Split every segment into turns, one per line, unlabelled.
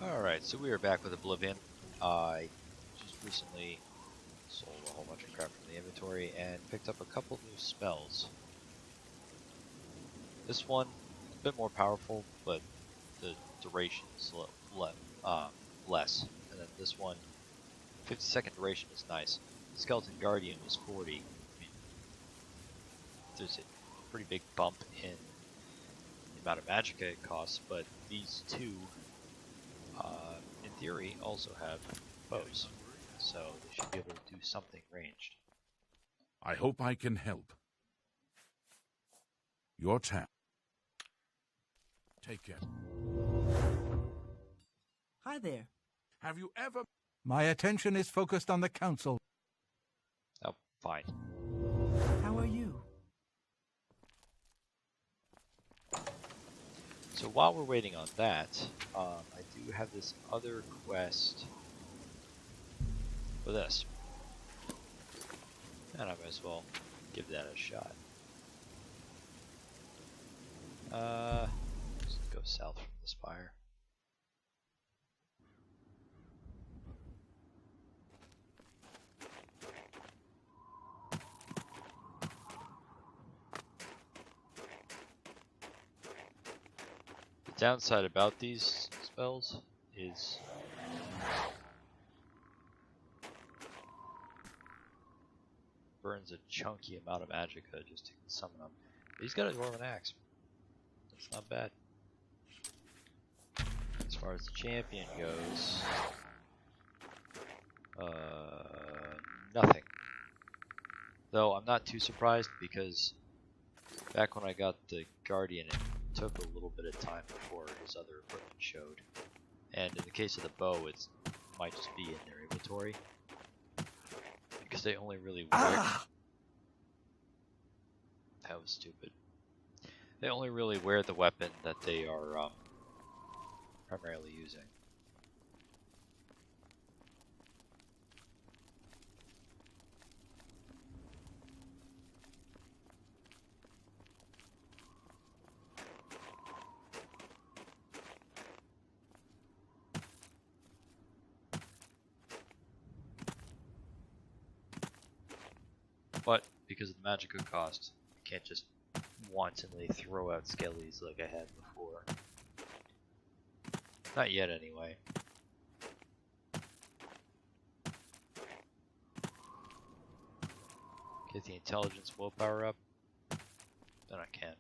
Alright, so we are back with Oblivion. I just recently sold a whole bunch of crap from the inventory and picked up a couple new spells. This one, a bit more powerful, but the duration is less. And then this one, 50-second duration is nice. Skeleton Guardian was 40. I mean, there's a pretty big bump in the amount of magicka it costs, but these two in theory, also have bows, so they should be able to do something ranged.
I hope I can help. Your turn. Take care.
Hi there.
Have you ever...
My attention is focused on the council.
Oh, fine.
How are you?
So while we're waiting on that, I do have this other quest for this. And I might as well give that a shot. Let's go south from the spire. The downside about these spells is burns a chunky amount of magicka just to summon them. But he's got a dwarven axe. That's not bad. As far as the champion goes, nothing. Though I'm not too surprised because back when I got the Guardian, it took a little bit of time before his other equipment showed. And in the case of the bow, it might just be in their inventory. Because they only really wear... That was stupid. They only really wear the weapon that they are primarily using. But because of the magicka cost, you can't just wantonly throw out skellies like I had before. Not yet, anyway. Get the intelligence willpower up, then I can.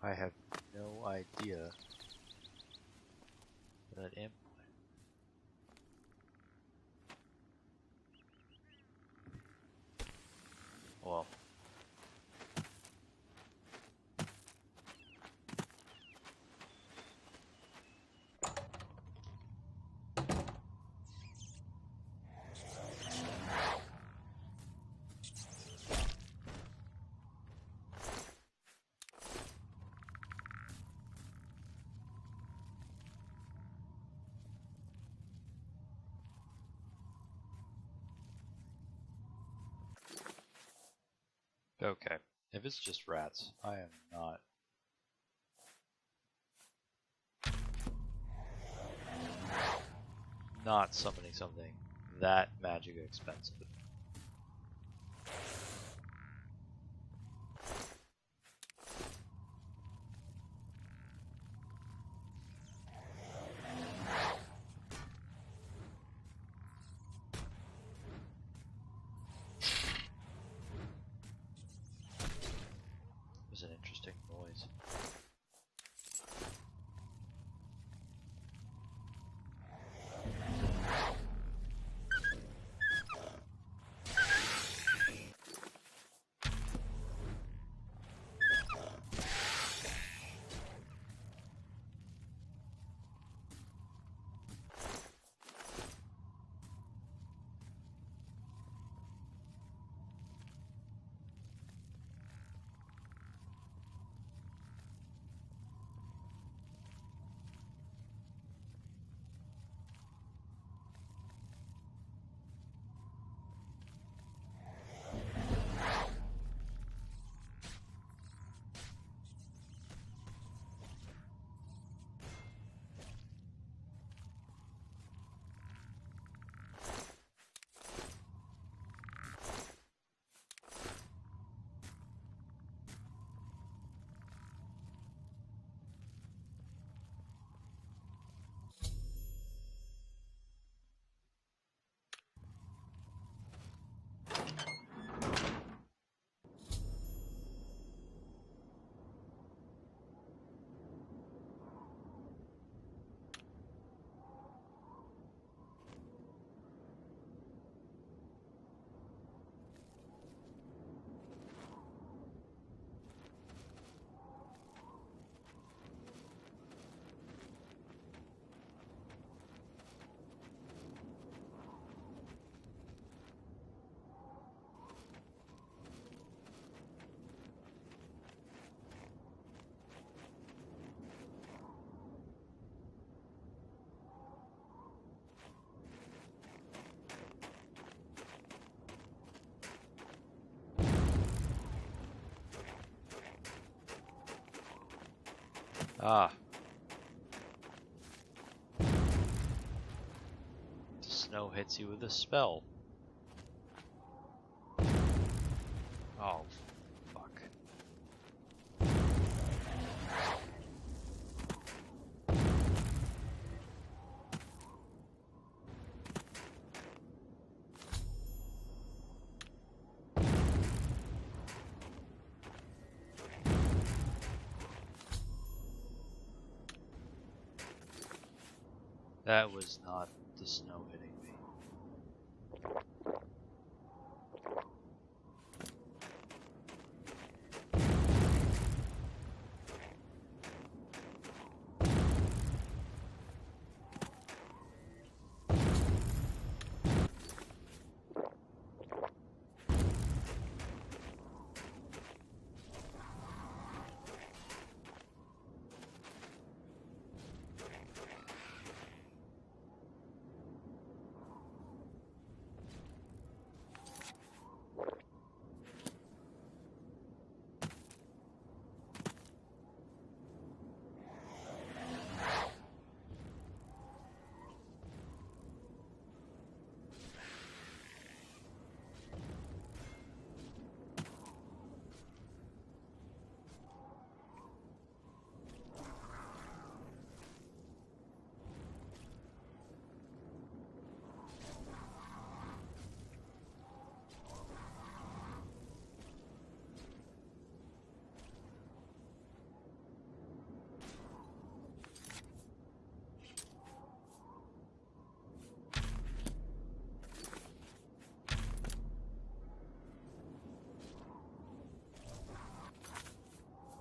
I have no idea where that imp went. Well. Okay. If it's just rats, I am not summoning something that magic expensive. It was an interesting noise. Ah. The snow hits you with a spell. Oh, fuck. That was not the snow hitting me.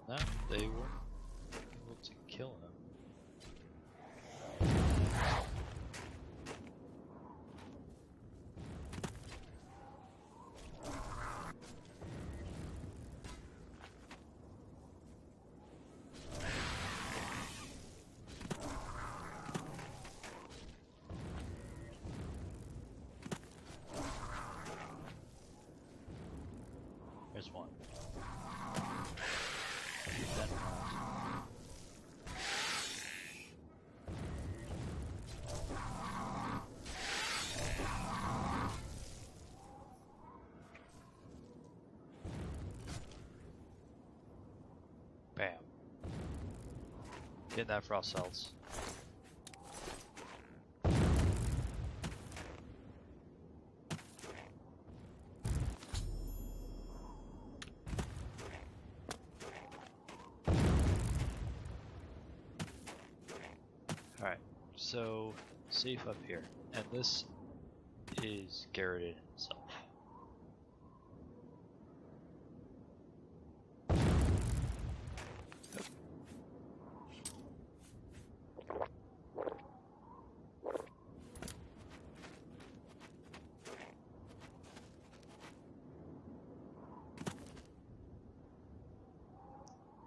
No, they weren't able to kill him. There's one. Getting that for ourselves. Alright, so safe up here. And this is garroted himself.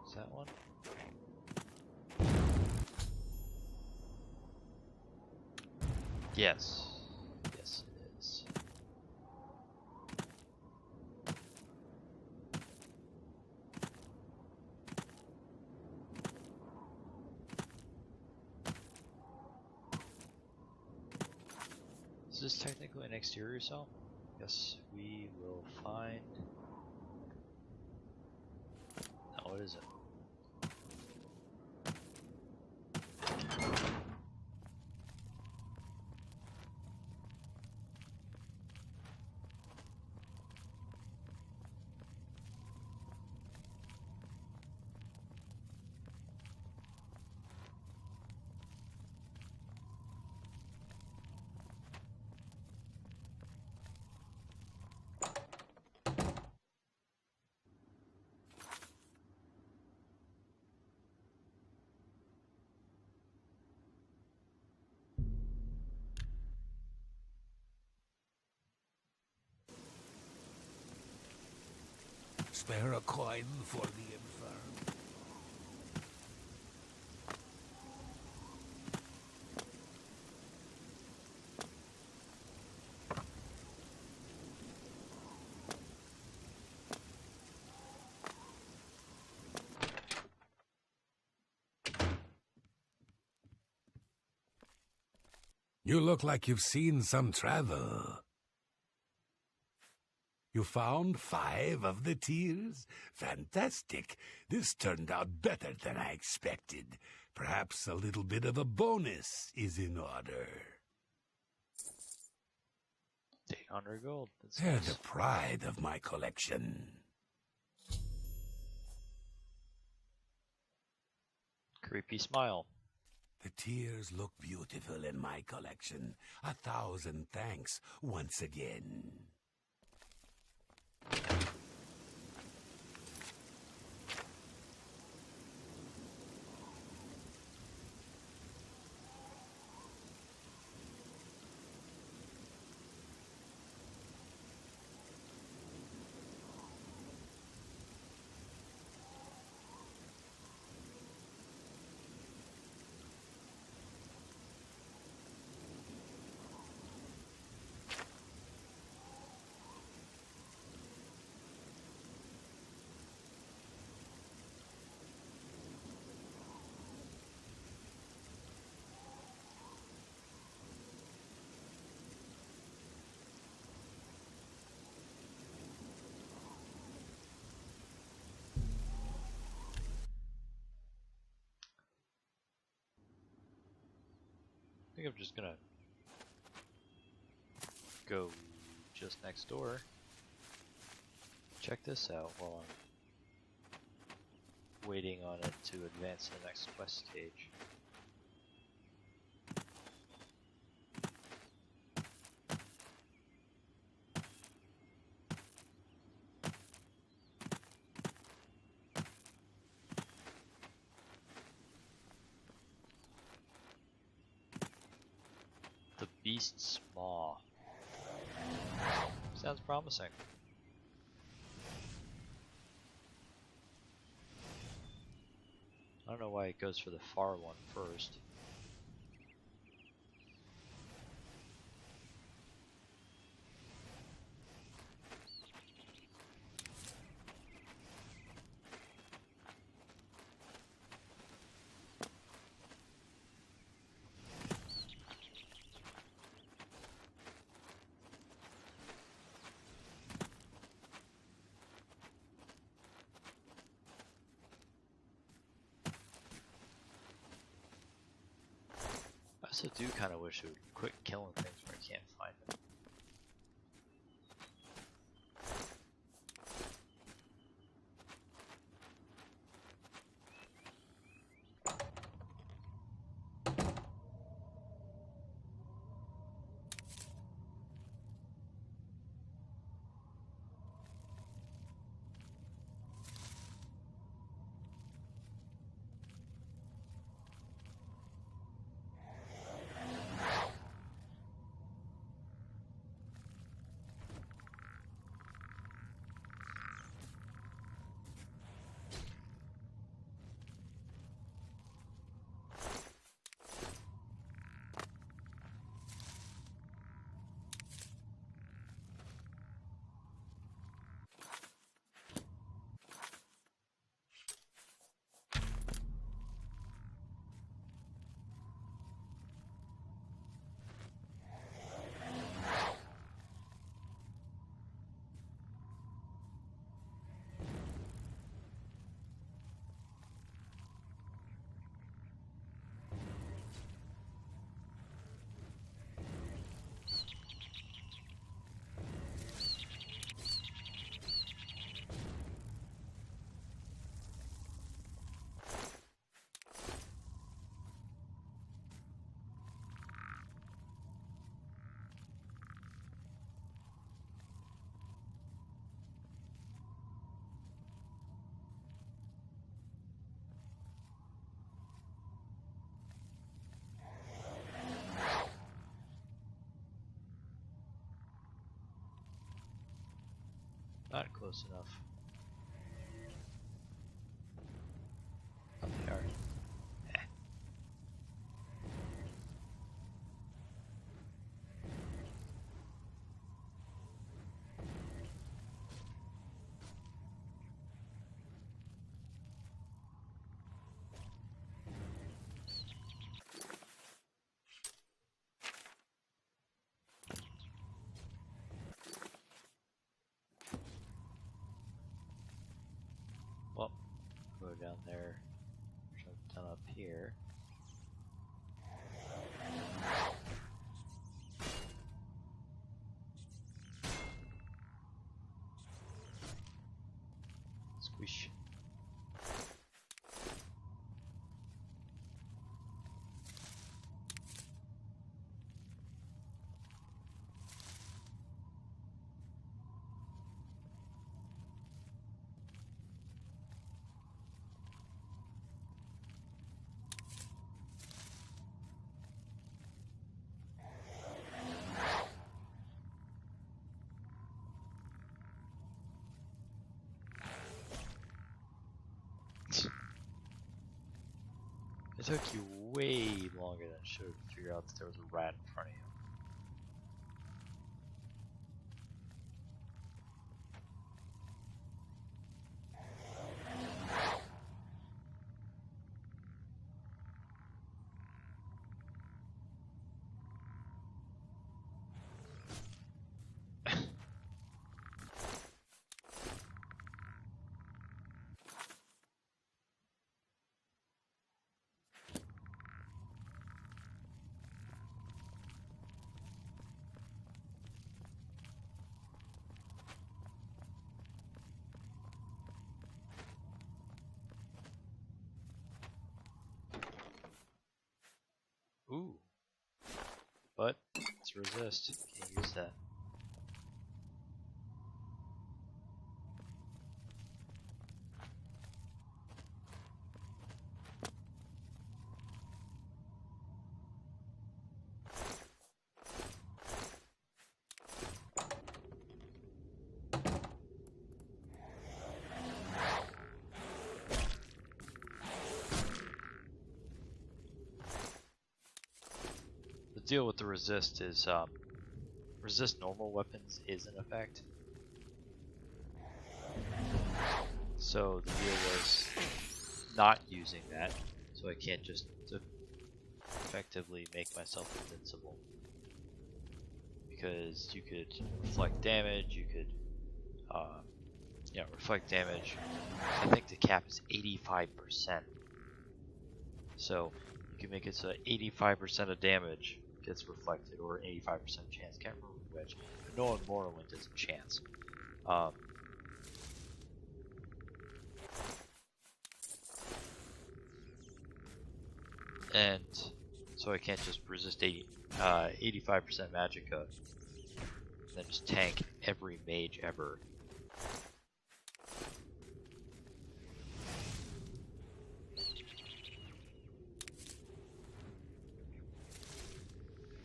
Is that one? Yes. Yes, it is. Is this technically an exterior cell? Yes, we will find. No, what is it?
Spare a coin for the infirm. You look like you've seen some travel. You found 5 of the tears? Fantastic. This turned out better than I expected. Perhaps a little bit of a bonus is in order.
800 gold. That's
They're
nice.
the pride of my collection.
Creepy smile.
The tears look beautiful in my collection. 1,000 thanks once again.
I think I'm just gonna go just next door. Check this out while I'm waiting on it to advance to the next quest stage. The Beast's Maw. Sounds promising. I don't know why it goes for the far one first. also do kind of wish it would quit killing things where I can't find them. Not close enough. Oh, they are. Eh. Well, go down there, jump down up here. Squish. It took you way longer than it should to figure out that there was a rat in front of you. Ooh. But it's resist. Can't use that. The deal with the resist is resist normal weapons is in effect. So the deal was not using that, so I can't just effectively make myself invincible. Because you could reflect damage, you could reflect damage. I think the cap is 85%. So you can make it so that 85% of damage gets reflected, or 85% chance. Can't remember which. But no, in Morrowind is a chance. And so I can't just resist 85% magicka, and then just tank every mage ever.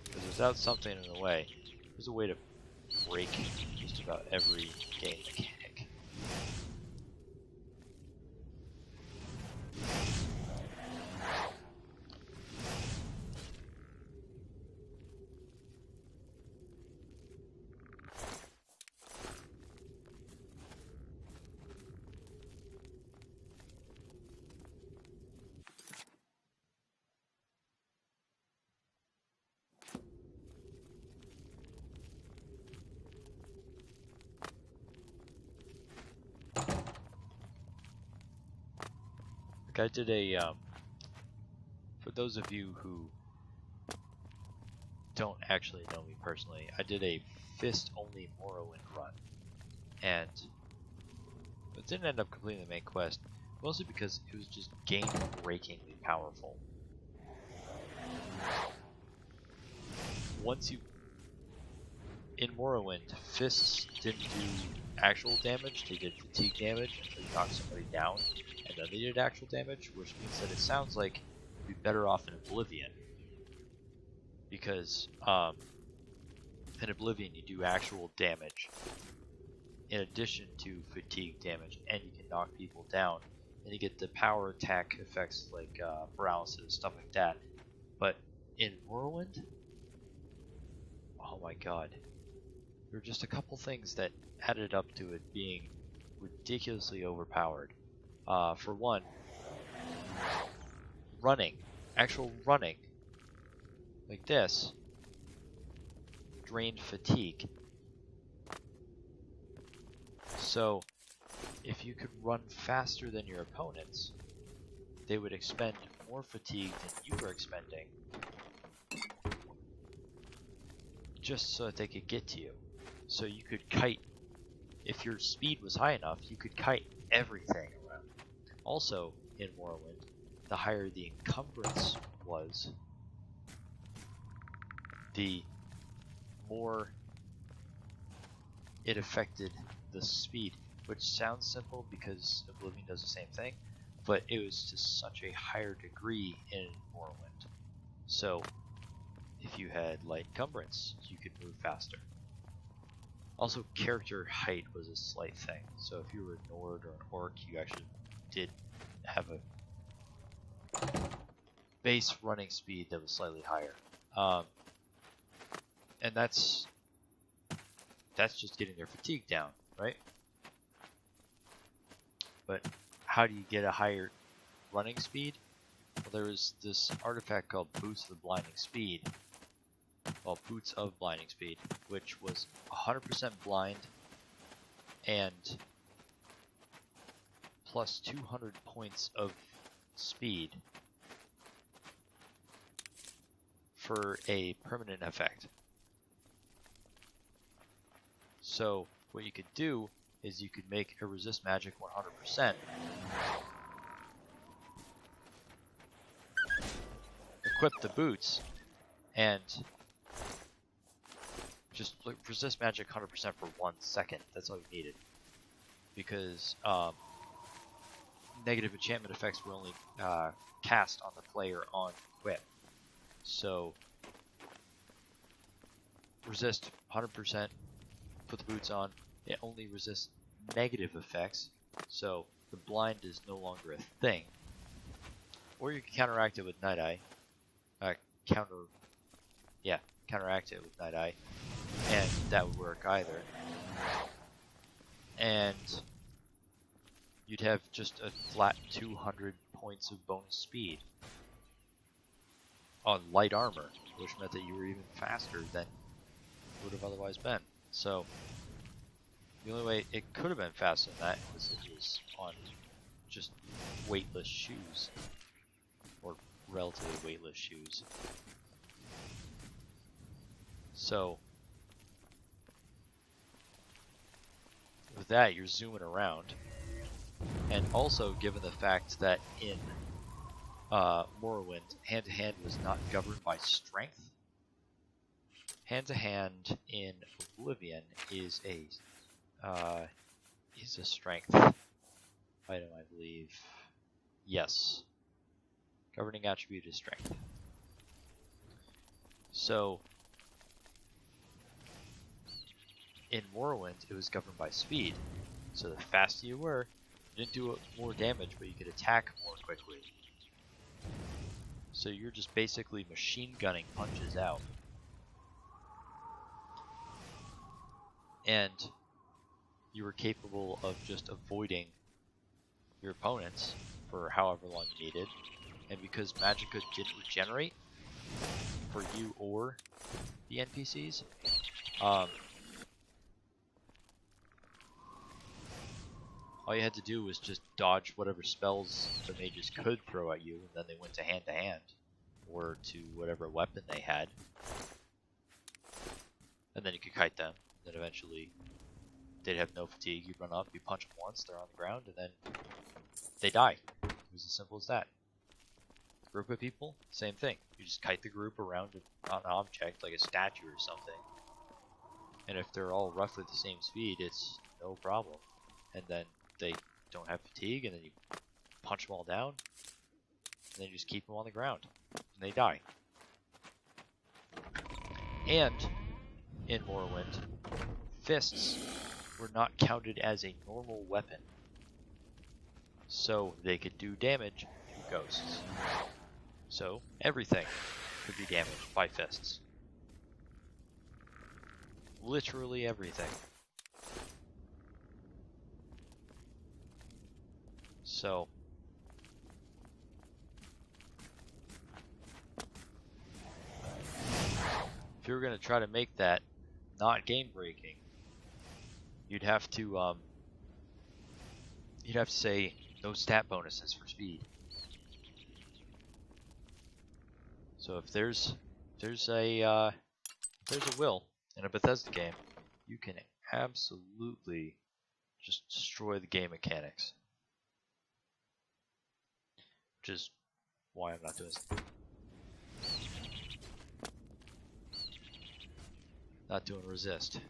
Because without something in the way, there's a way to break just about every game mechanic. I did a, for those of you who don't actually know me personally, I did a fist-only Morrowind run, and it didn't end up completing the main quest, mostly because it was just game-breakingly powerful. Once you... In Morrowind, fists didn't do actual damage, they did fatigue damage until you knocked somebody down, and then they did actual damage, which means that it sounds like you'd be better off in Oblivion. Because in Oblivion you do actual damage in addition to fatigue damage, and you can knock people down, and you get the power attack effects like paralysis, stuff like that. But in Morrowind, oh my god, there were just a couple things that added up to it being ridiculously overpowered. For one, running, actual running, like this, drained fatigue. So, if you could run faster than your opponents, they would expend more fatigue than you were expending, just so that they could get to you. So you could kite, if your speed was high enough, you could kite everything around. Also, in Morrowind, the higher the encumbrance was, the more it affected the speed, which sounds simple because Oblivion does the same thing, but it was to such a higher degree in Morrowind. So, if you had light encumbrance, you could move faster. Also, character height was a slight thing, so if you were a Nord or an Orc, you actually did have a base running speed that was slightly higher. And that's just getting their fatigue down, right? But how do you get a higher running speed? Well, there was this artifact called Boots of the Blinding Speed, well, Boots of Blinding Speed, which was 100% blind and plus 200 points of speed for a permanent effect. So what you could do is you could make a resist magic 100%, equip the boots, and just resist magic 100% for 1 second. That's all you needed, because negative enchantment effects were only cast on the player on equip. So resist 100%, put the boots on. It only resists negative effects, so the blind is no longer a thing. Or you can counteract it with Night Eye. Counteract it with Night Eye, and that would work either. And you'd have just a flat 200 points of bonus speed on light armor, which meant that you were even faster than would have otherwise been. So the only way it could have been faster than that was if it was on just weightless shoes, or relatively weightless shoes. So with that, you're zooming around, and also given the fact that in Morrowind, hand-to-hand was not governed by strength. Hand-to-hand in Oblivion is a strength item, I believe. Yes, governing attribute is strength. So in Morrowind, it was governed by speed. So the faster you were, you didn't do more damage, but you could attack more quickly. So you're just basically machine gunning punches out. And you were capable of just avoiding your opponents for however long you needed. And because Magicka didn't regenerate for you or the NPCs, all you had to do was just dodge whatever spells the mages could throw at you, and then they went to hand, or to whatever weapon they had. And then you could kite them. Then eventually, they'd have no fatigue. You run up, you punch them once, they're on the ground, and then they die. It was as simple as that. Group of people, same thing. You just kite the group around an object, like a statue or something. And if they're all roughly the same speed, it's no problem. And then they don't have fatigue, and then you punch them all down, and then you just keep them on the ground, and they die. And in Morrowind, fists were not counted as a normal weapon, so they could do damage to ghosts. So everything could be damaged by fists. Literally everything. So if you were going to try to make that not game breaking, you'd have to say no stat bonuses for speed. So if there's a will in a Bethesda game, you can absolutely just destroy the game mechanics. Which is why I'm not doing this. Not doing resist.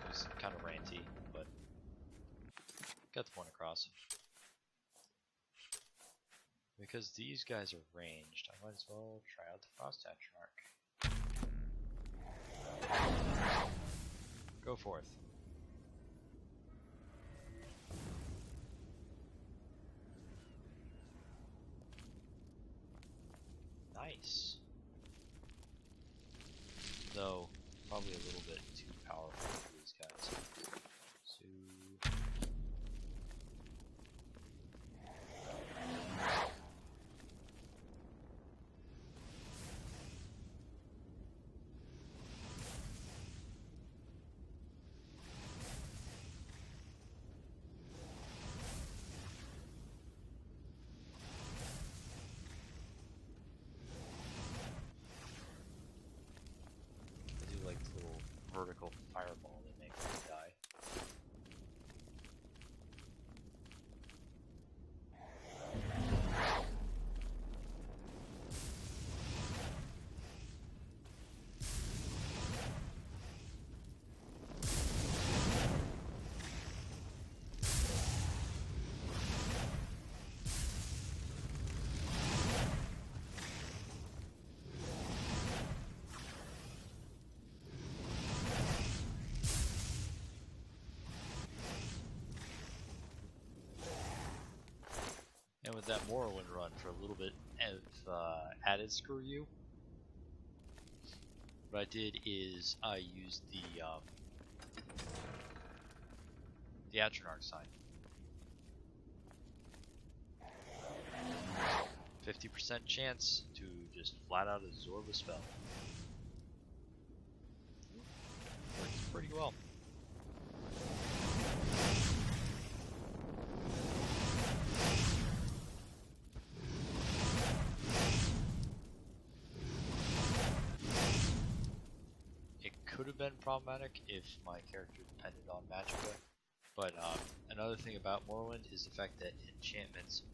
It's kind of ranty, but got the point across. Because these guys are ranged, I might as well try out the Frost Tetrarch. Go forth. Nice. Though, probably a little bit too powerful for these guys. So... vertical fireball that makes them die. And with that Morrowind run for a little bit of added screw you, what I did is I used the Atronach sign. 50% chance to just flat out absorb a spell. pretty well. It could have been problematic if my character depended on magicka, but another thing about Morrowind is the fact that enchantments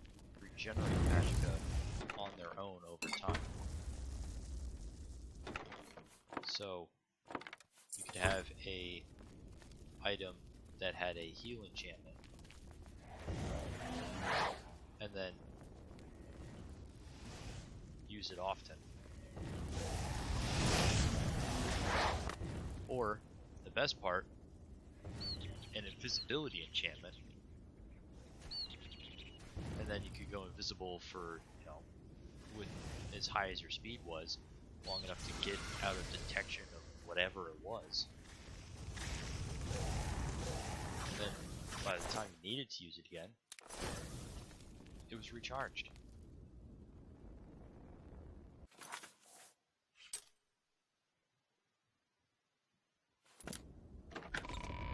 regenerate magicka on their own over time. So you could have a item that had a heal enchantment, and then use it often. Or, the best part, an invisibility enchantment, and then you could go invisible for, you know, with as high as your speed was, long enough to get out of detection of whatever it was. And then, by the time you needed to use it again, it was recharged.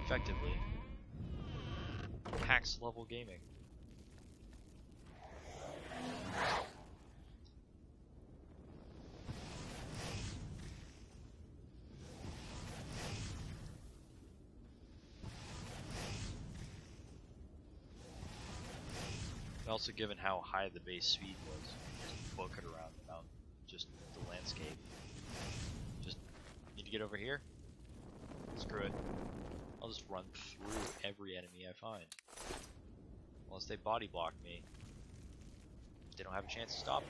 Effectively, PAX level gaming. And also, given how high the base speed was, just book it around the mountain, just the landscape. Just need to get over here? Screw it. I'll just run through every enemy I find. Unless they body block me, they don't have a chance to stop me.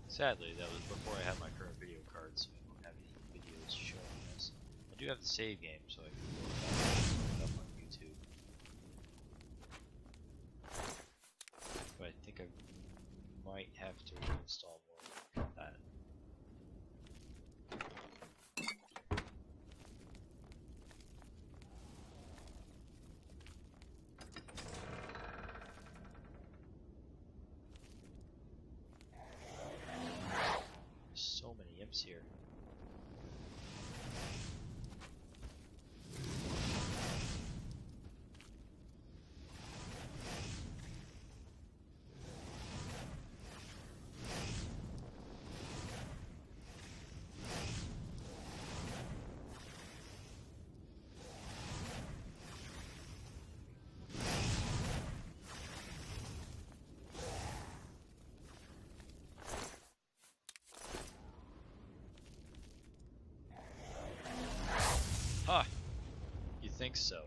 Sadly, that was before I had my current video card, so I don't have any videos showing this. I do have the save game, so I can look it up on YouTube. But I think I might have to reinstall more of that. So many imps here. Ah, you think so?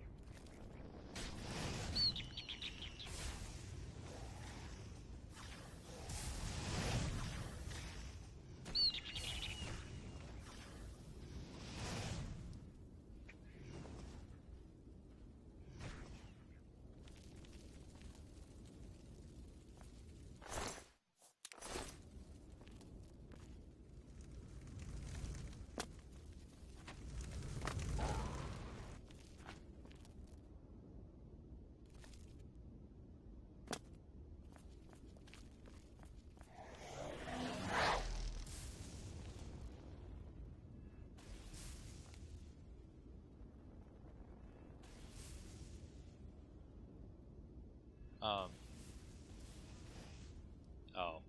Oh,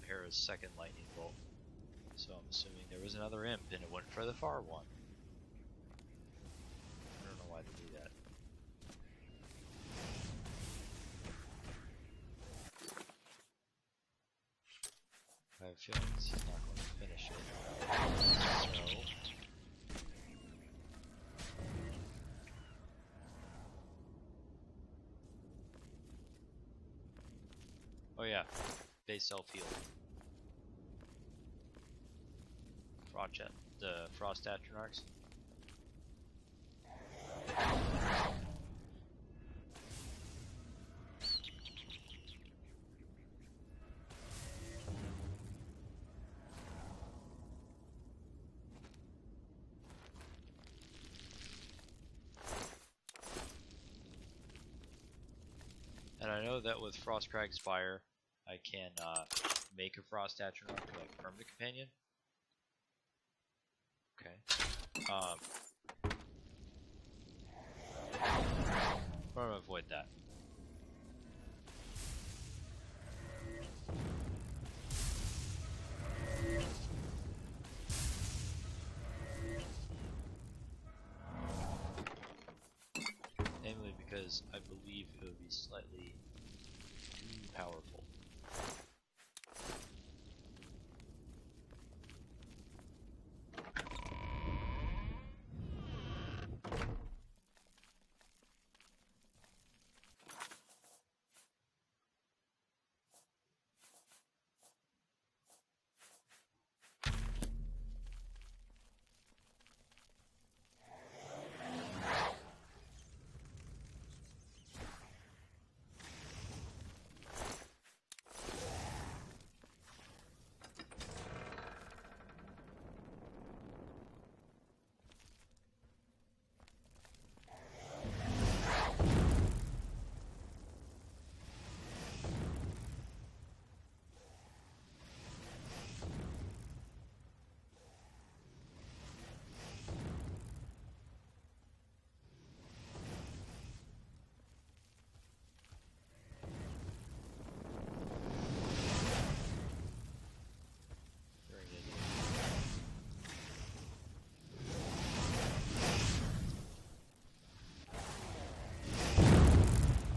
Hera's second lightning bolt. So I'm assuming there was another imp and it went for the far one. I don't know why they do that. I have a feeling he's not going to finish it. So... Oh yeah, base self-heal. The Frost Atronachs. that with Frostcrag's Fire, I can make a Frost Atronach like permanent companion. Okay. I'm gonna avoid that. Namely because I believe it would be slightly too powerful.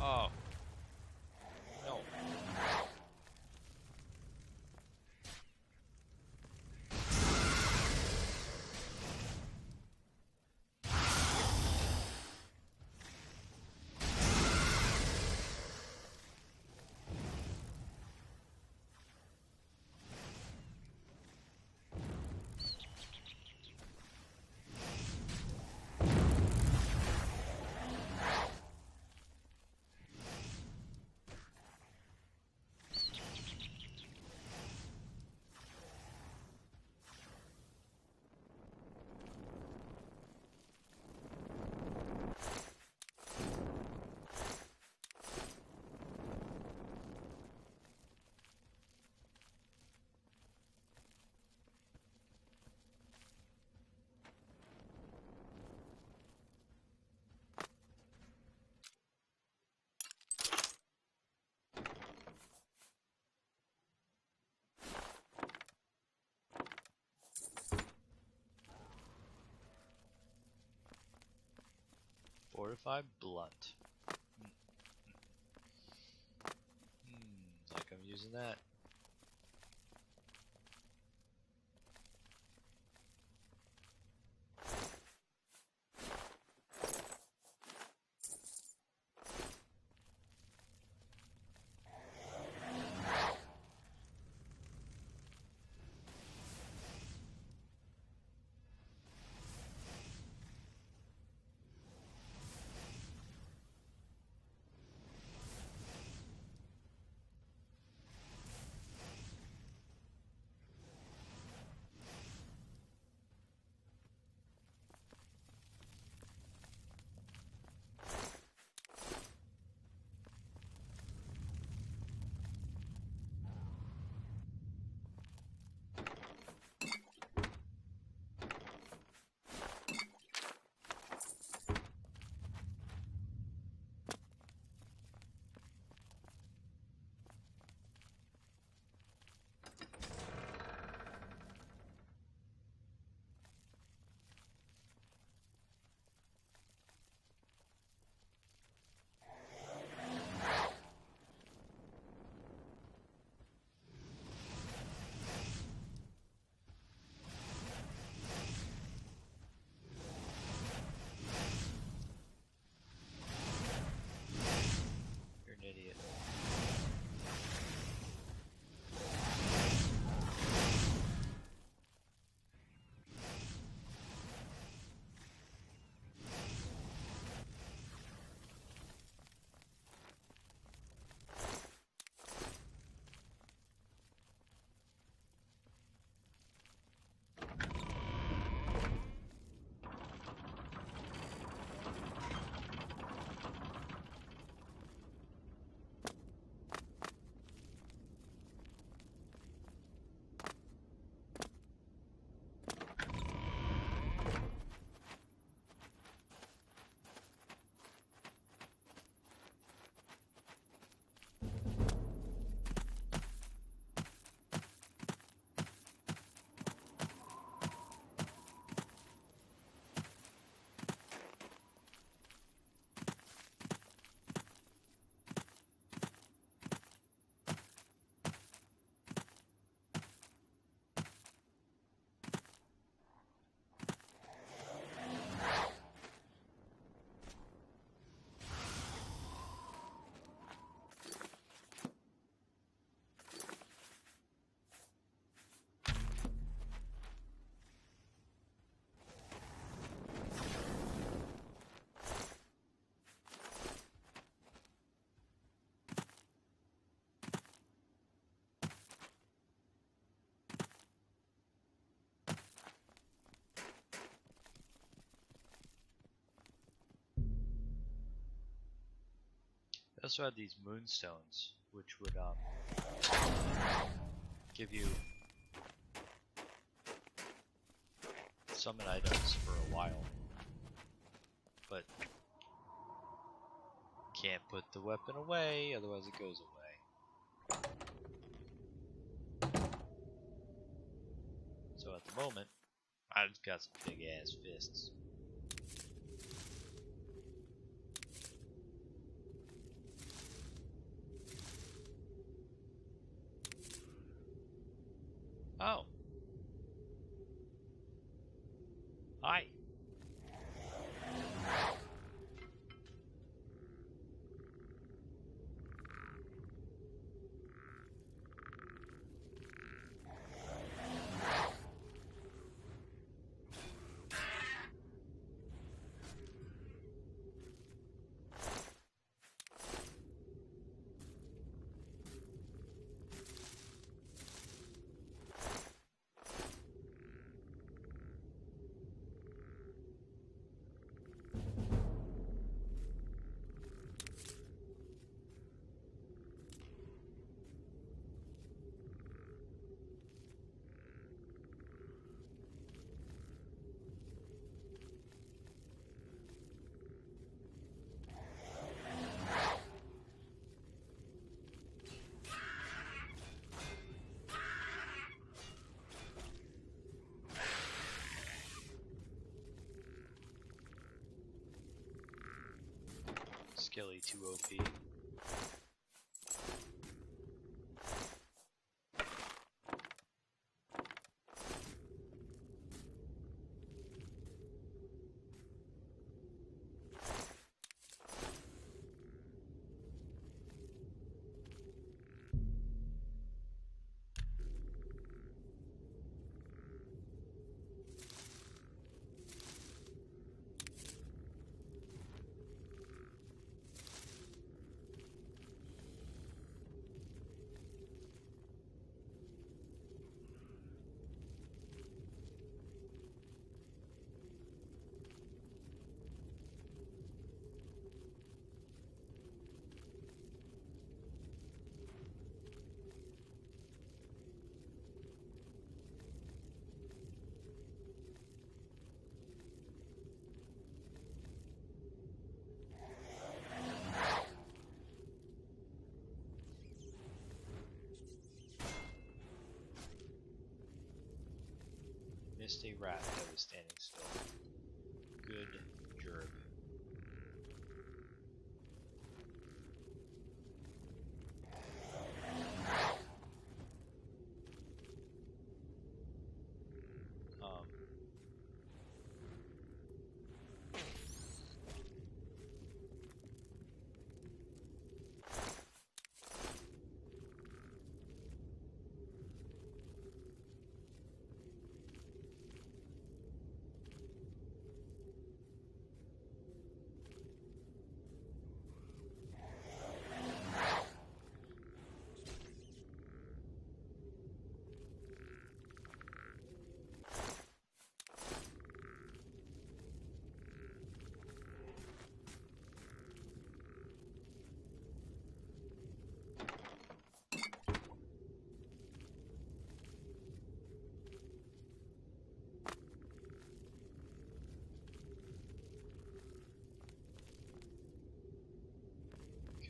Oh. No. 45 blunt. Like I'm using that. also had these moonstones, which would give you summon items for a while, but can't put the weapon away, otherwise it goes away. So at the moment, I've got some big ass fists. Oh. Hi. Skelly 2 OP. Missed a rat that was standing still. Good jerk.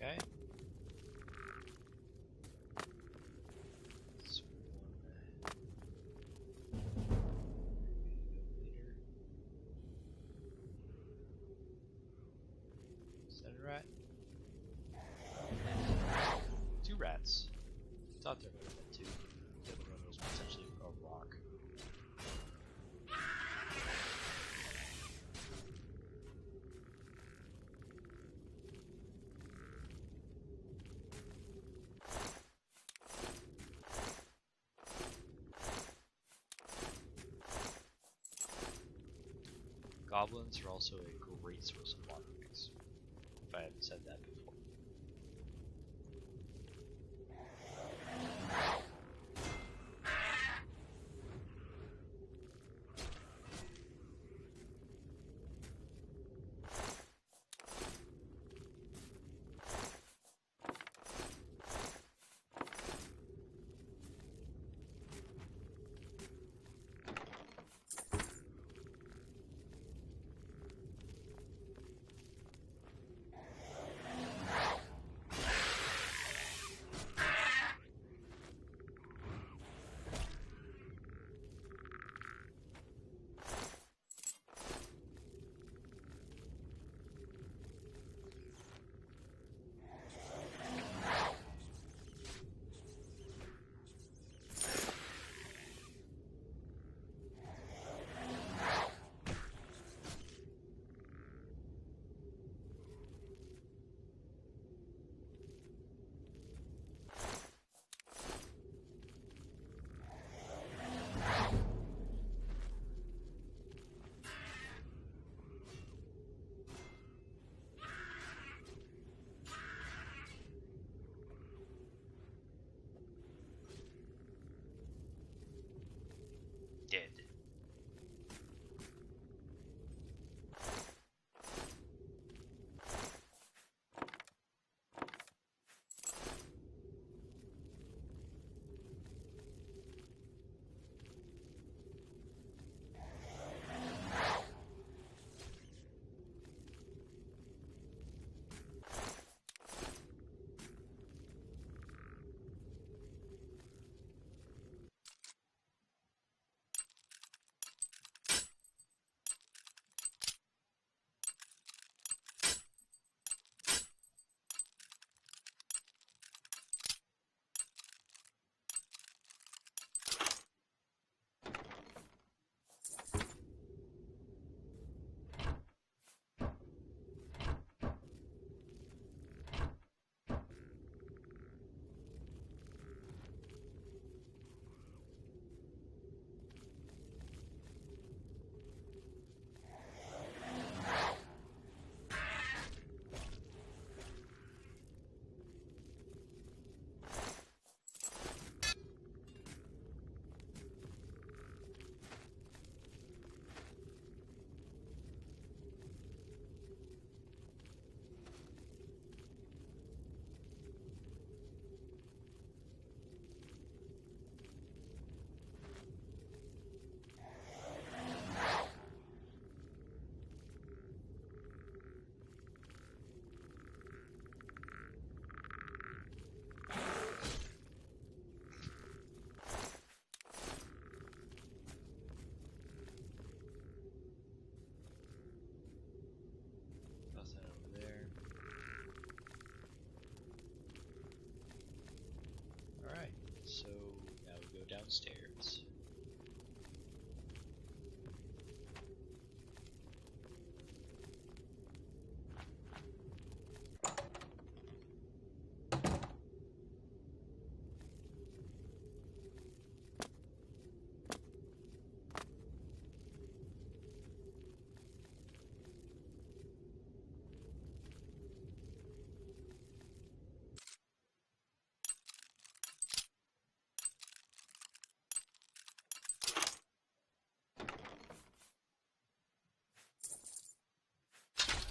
Okay. This one. Is that a rat? Two rats. Thought there would have been two. The other one was potentially a rock. Goblins are also a great source of water mix, if I haven't said that before. downstairs.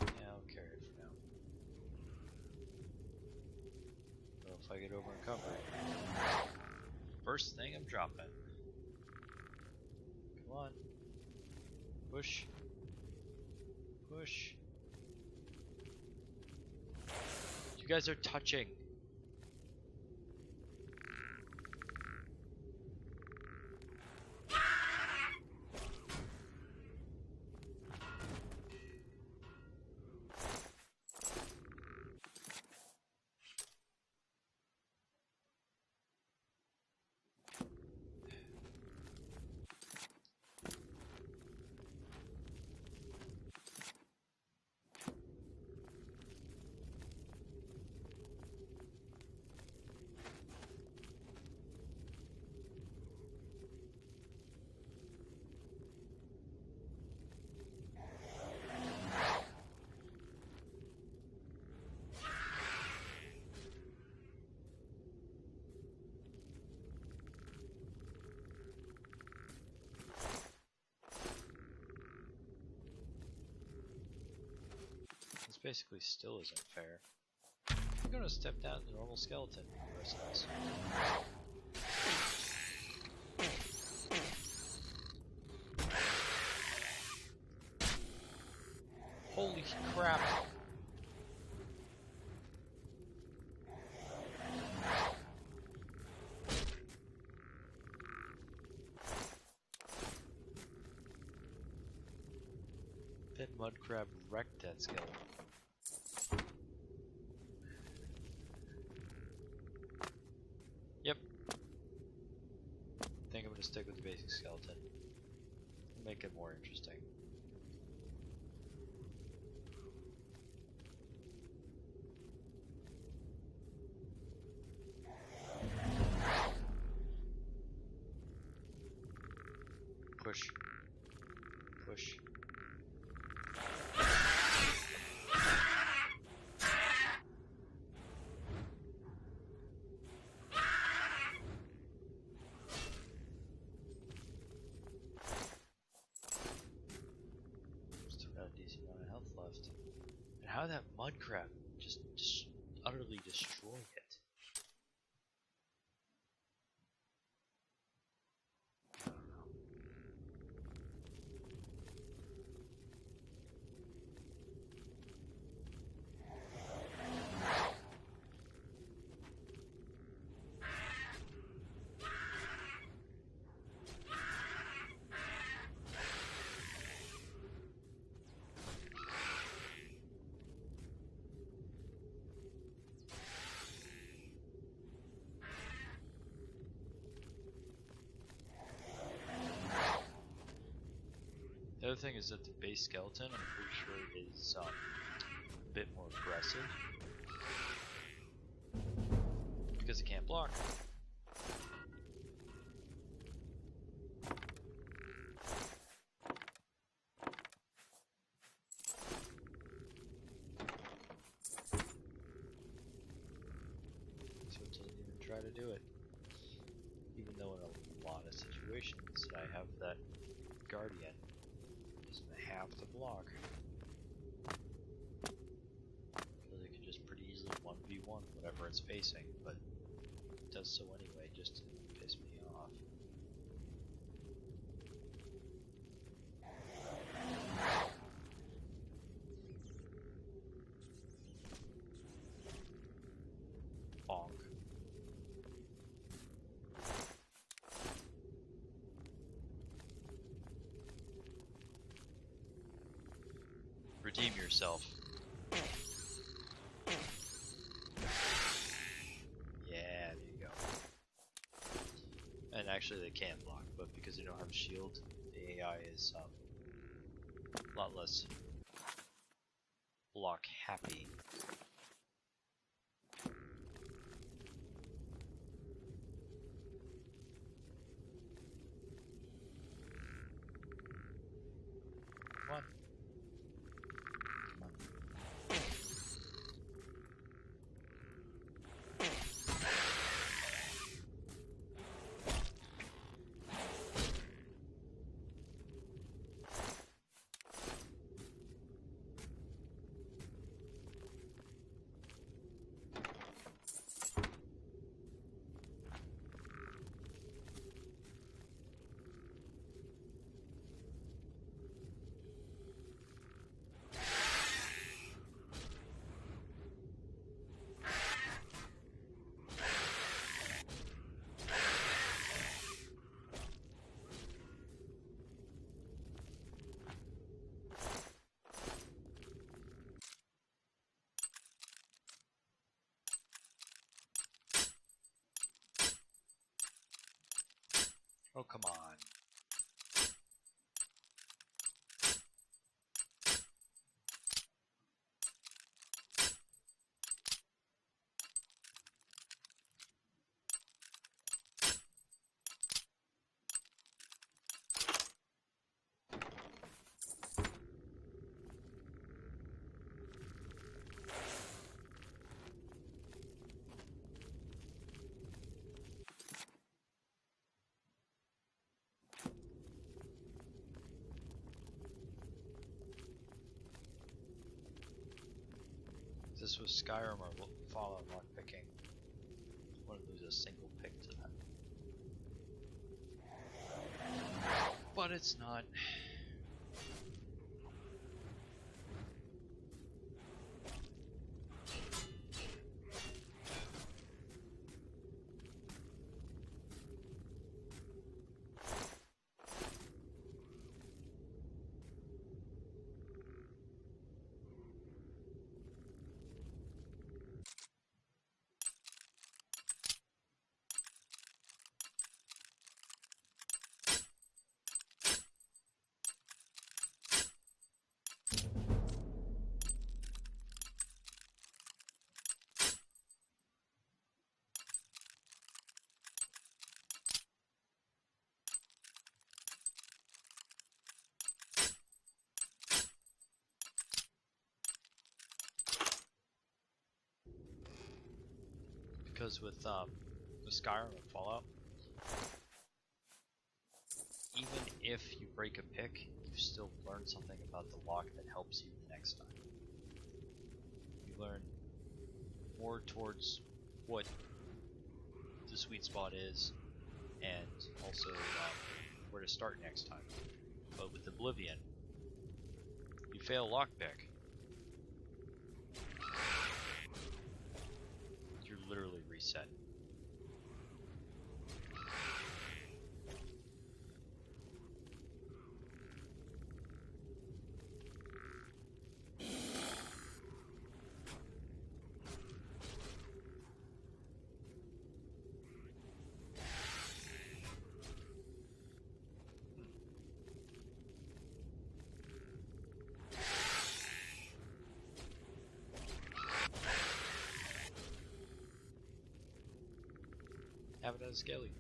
Yeah, I'll carry it for now. Well, if I get over encumbered, first thing I'm dropping. Come on. Push. Push. You guys are touching. This basically still isn't fair. I'm gonna step down to normal skeleton for the rest of this. Holy crap! That mud crab wrecked that skeleton. Yep. I think I'm gonna stick with the basic skeleton. Make it more interesting. Push. Push. Still got a decent amount of health left. And how that mud crab just utterly destroyed it. I don't know. The other thing is that the base skeleton, I'm pretty sure, is a bit more aggressive because it can't block. So it doesn't even try to do it. Even though in a lot of situations I have that guardian doesn't have to block. Because it can just pretty easily 1v1 whatever it's facing, but it does so anyway just to piss me off. Bonk. Redeem yourself. Yeah, there you go. And actually they can block, but because they don't have a shield, the AI is a lot less block happy. Come on. Come on. Oh, come on. If this was Skyrim or Fallout lockpicking, I wouldn't lose a single pick to that. But it's not. Because with Skyrim and Fallout, even if you break a pick, you still learn something about the lock that helps you the next time. You learn more towards what the sweet spot is, and also where to start next time. But with Oblivion, you fail a lockpick, you're literally reset. Have it as Skelly.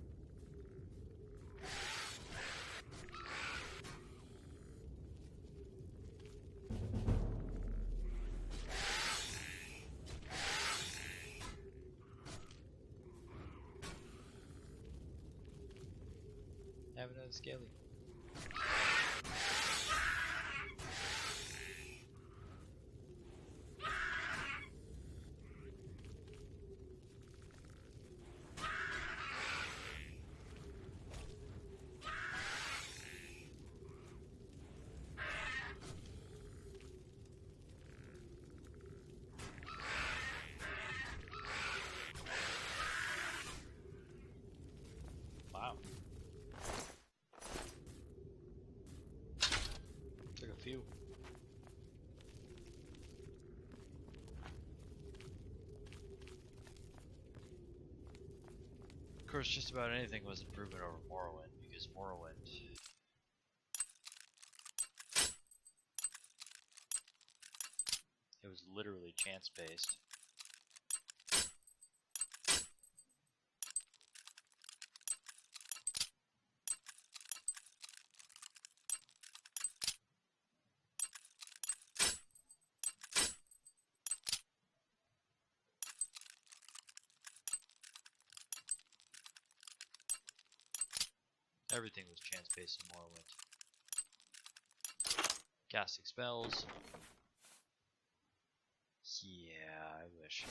Have it as Skelly. Wow. course, just about anything was improvement over Morrowind, because Morrowind... It was literally chance-based. Everything was chance-based in Morrowind. Casting spells. Yeah, I wish.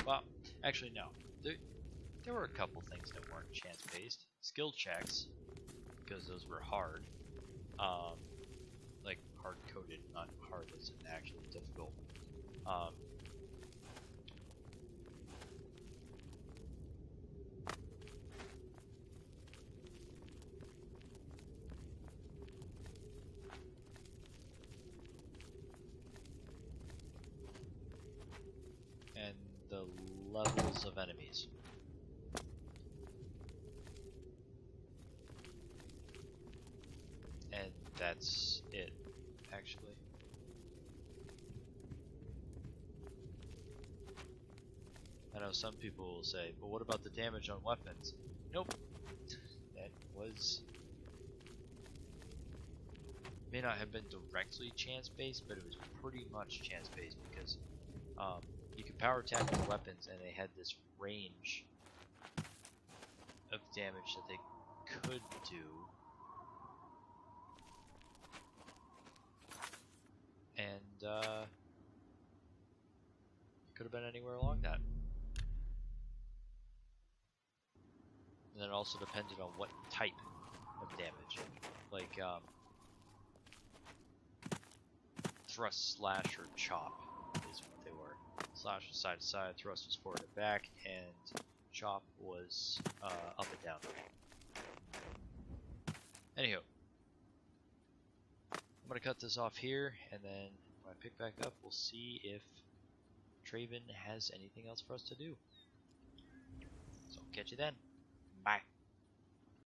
Well, actually no. There were a couple things that weren't chance-based. Skill checks, because those were hard. Like hard-coded, not hard as in actually difficult. And the levels of enemies. And that's it, actually. I know some people will say, but what about the damage on weapons? Nope. That was... may not have been directly chance-based, but it was pretty much chance-based because you could power attack with weapons and they had this range of damage that they could do. And it could have been anywhere along that. And then it also depended on what type of damage. Like thrust, slash, or chop is what they were. Slash was side to side, thrust was forward and back, and chop was up and down. Anywho, I'm gonna cut this off here, and then when I pick back up, we'll see if Traven has anything else for us to do. So, catch you then. Bye.